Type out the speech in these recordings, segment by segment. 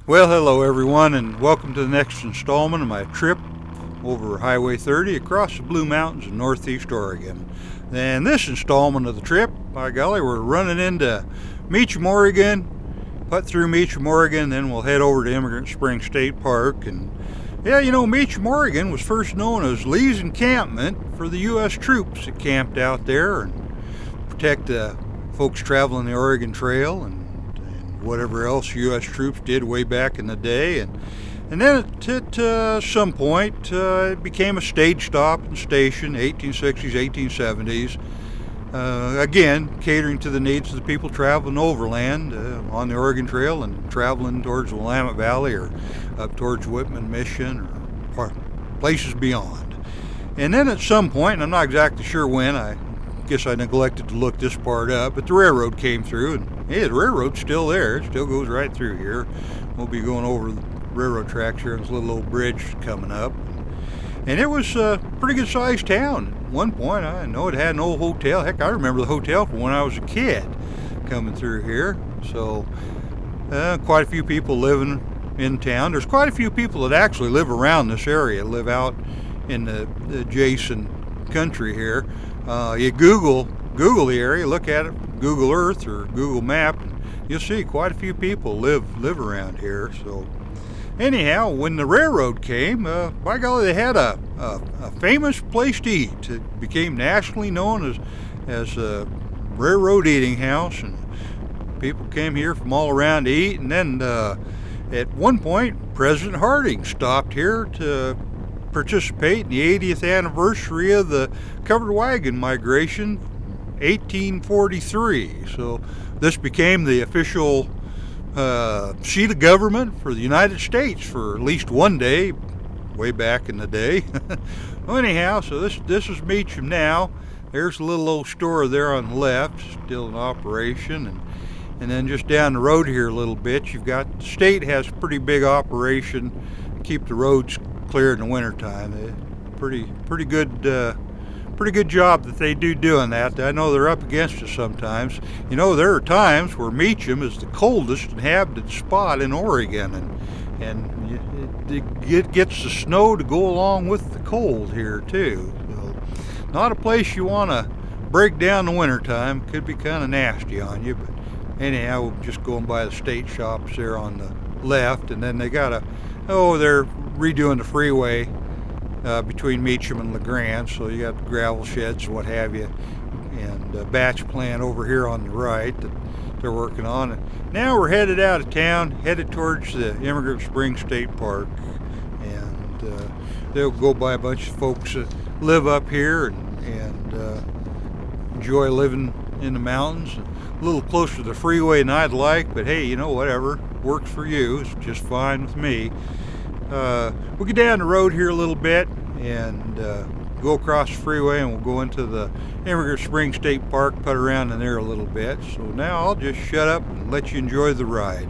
Well, hello everyone, and welcome to the next installment of my trip over Highway 30 across the Blue Mountains in northeast Oregon. And this installment of the trip, by golly, we're running into Meacham, Oregon, put through Meacham, Oregon, then we'll head over to Emigrant Springs State Park. And yeah, Meacham, Oregon was first known as Lee's encampment for the U.S. troops that camped out there and protect the folks traveling the Oregon Trail and whatever else U.S. troops did way back in the day. And then at some point, it became a stage stop and station, 1860s, 1870s. Again, catering to the needs of the people traveling overland on the Oregon Trail and traveling towards the Willamette Valley or up towards Whitman Mission or places beyond. And then at some point, and I'm not exactly sure when, I guess I neglected to look this part up, but the railroad came through, and hey, the railroad's still there. It still goes right through here. We'll be going over the railroad tracks here, and this little old bridge coming up. And it was a pretty good sized town. At one point, I know it had an old hotel. Heck, I remember the hotel from when I was a kid coming through here. So quite a few people living in town. There's quite a few people that actually live around this area, live out in the adjacent country here. You Google the area, look at it, Google Earth or Google Map, and you'll see quite a few people live around here. So anyhow, when the railroad came, by golly, they had a famous place to eat. It became nationally known as a railroad eating house, and people came here from all around to eat. And then at one point, President Harding stopped here to participate in the 80th anniversary of the covered wagon migration, 1843. So this became the official seat of government for the United States for at least one day, way back in the day. Well, anyhow, so this is Meacham now. There's a little old store there on the left, still in operation, and then just down the road here a little bit, you've got the state has a pretty big operation to keep the roads clear in the wintertime. Pretty good job that they do doing that. I know they're up against it sometimes. There are times where Meacham is the coldest inhabited spot in Oregon, and it gets the snow to go along with the cold here too. So, not a place you want to break down in the wintertime. Could be kind of nasty on you. But anyhow, we're just going by the state shops there on the left, and then they got they're redoing the freeway between Meacham and LeGrand, so you got the gravel sheds and what have you, and a batch plant over here on the right that they're working on. And now we're headed out of town, headed towards the Emigrant Springs State Park, and they'll go by a bunch of folks that live up here and enjoy living in the mountains. A little closer to the freeway than I'd like, but hey, whatever works for you. It's just fine with me. We'll get down the road here a little bit and go across the freeway, and we'll go into the Emigrant Springs State Park, put around in there a little bit. So now I'll just shut up and let you enjoy the ride.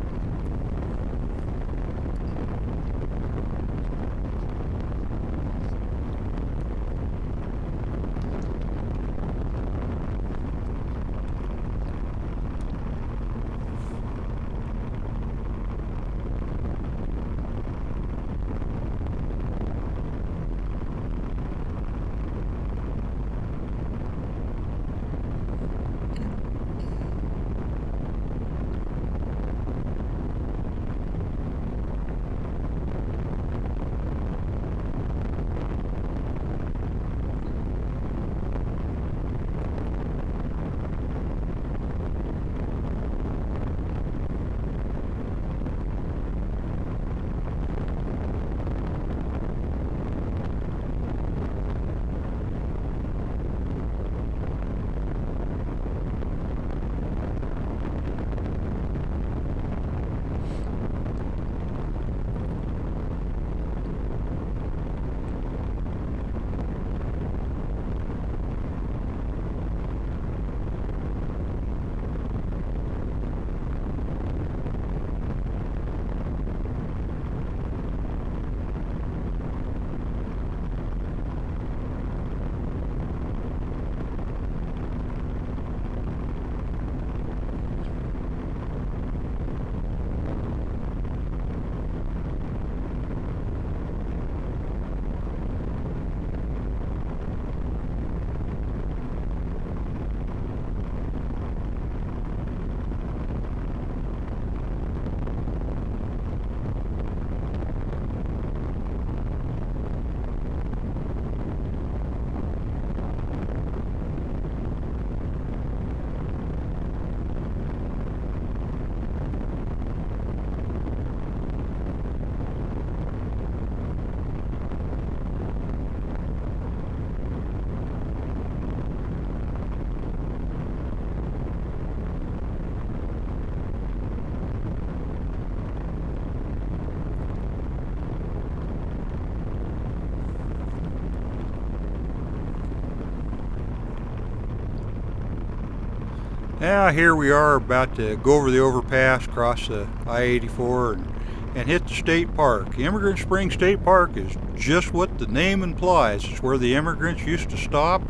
Now here we are about to go over the overpass, cross the I-84 and hit the state park. Emigrant Springs State Park is just what the name implies. It's where the immigrants used to stop,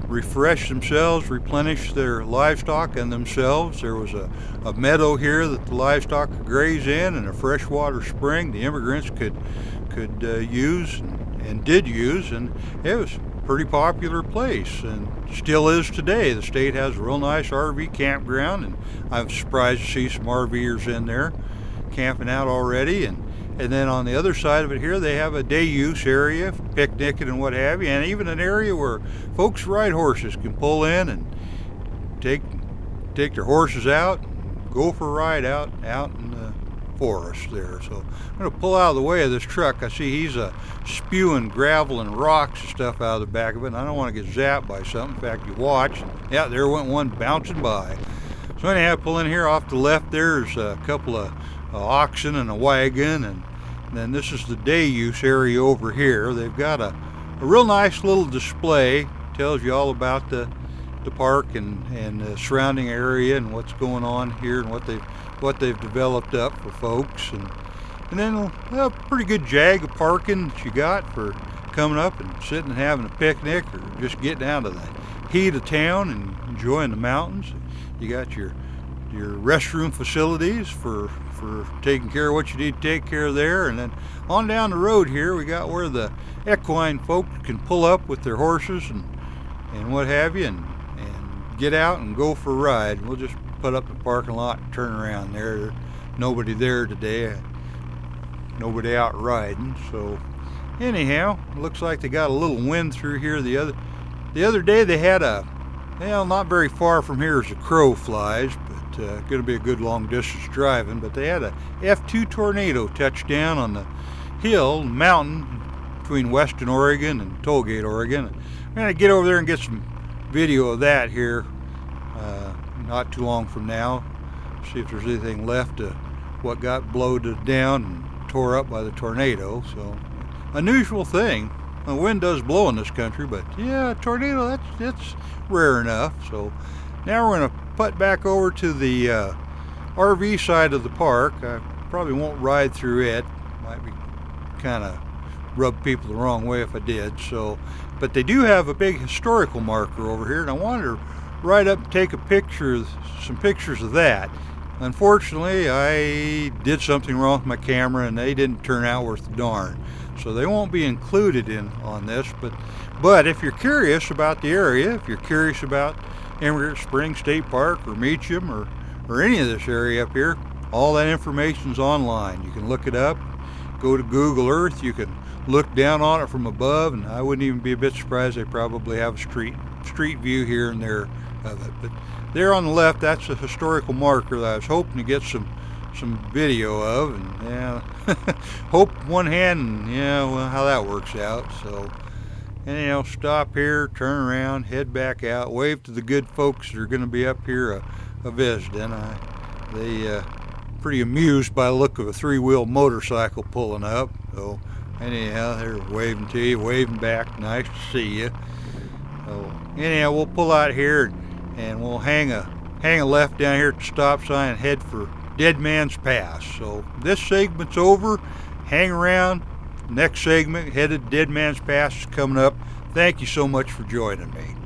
refresh themselves, replenish their livestock and themselves. There was a meadow here that the livestock could graze in, and a freshwater spring the immigrants could use and did use, and it was a pretty popular place and still is today. The state has a real nice RV campground, and I'm surprised to see some RVers in there camping out already. And then on the other side of it here, they have a day use area, picnicking and what have you, and even an area where folks ride horses can pull in and take their horses out and go for a ride out in the forest there. So I'm going to pull out of the way of this truck. I see he's spewing gravel and rocks and stuff out of the back of it, and I don't want to get zapped by something. In fact, you watch, yeah, there went one bouncing by. So anyhow, pull in here off the left, there's a couple of oxen and a wagon, and then this is the day use area over here. They've got a real nice little display, tells you all about the park and the surrounding area and what's going on here and what they've developed up for folks, and then a pretty good jag of parking that you got for coming up and sitting and having a picnic or just getting out of the heat of town and enjoying the mountains. You got your restroom facilities for taking care of what you need to take care of there, and then on down the road here we got where the equine folks can pull up with their horses and what have you, and get out and go for a ride. We'll just put up the parking lot and turn around there. There's nobody there today, nobody out riding. So anyhow, it looks like they got a little wind through here. The other day they had not very far from here as a crow flies, but going to be a good long distance driving, but they had a F2 tornado touch down on the mountain between Western Oregon and Tollgate, Oregon. I'm going to get over there and get some video of that here not too long from now, see if there's anything left of what got blown down and tore up by the tornado. So unusual thing. The wind does blow in this country, but yeah, a tornado, that's rare enough. So now we're going to put back over to the RV side of the park. I probably won't ride through it. Might be kind of rub people the wrong way if I did. So, but they do have a big historical marker over here, and I wanted to ride up and take some pictures of that. Unfortunately, I did something wrong with my camera, and they didn't turn out worth a darn. So they won't be included on this. But if you're curious about the area, if you're curious about Emigrant Springs State Park or Meacham or any of this area up here, all that information's online. You can look it up, go to Google Earth, you can look down on it from above, and I wouldn't even be a bit surprised they probably have a street view here and there of it. But there on the left, that's a historical marker that I was hoping to get some video of, and yeah, hope one hand, and yeah, well, how that works out. So anyhow, stop here, turn around, head back out, wave to the good folks that are going to be up here a visiting. They pretty amused by the look of a three-wheel motorcycle pulling up. So anyhow, they're waving to you, waving back. Nice to see you. So anyhow, we'll pull out here and we'll hang a left down here at the stop sign and head for Dead Man's Pass. So this segment's over. Hang around. Next segment, headed Dead Man's Pass, is coming up. Thank you so much for joining me.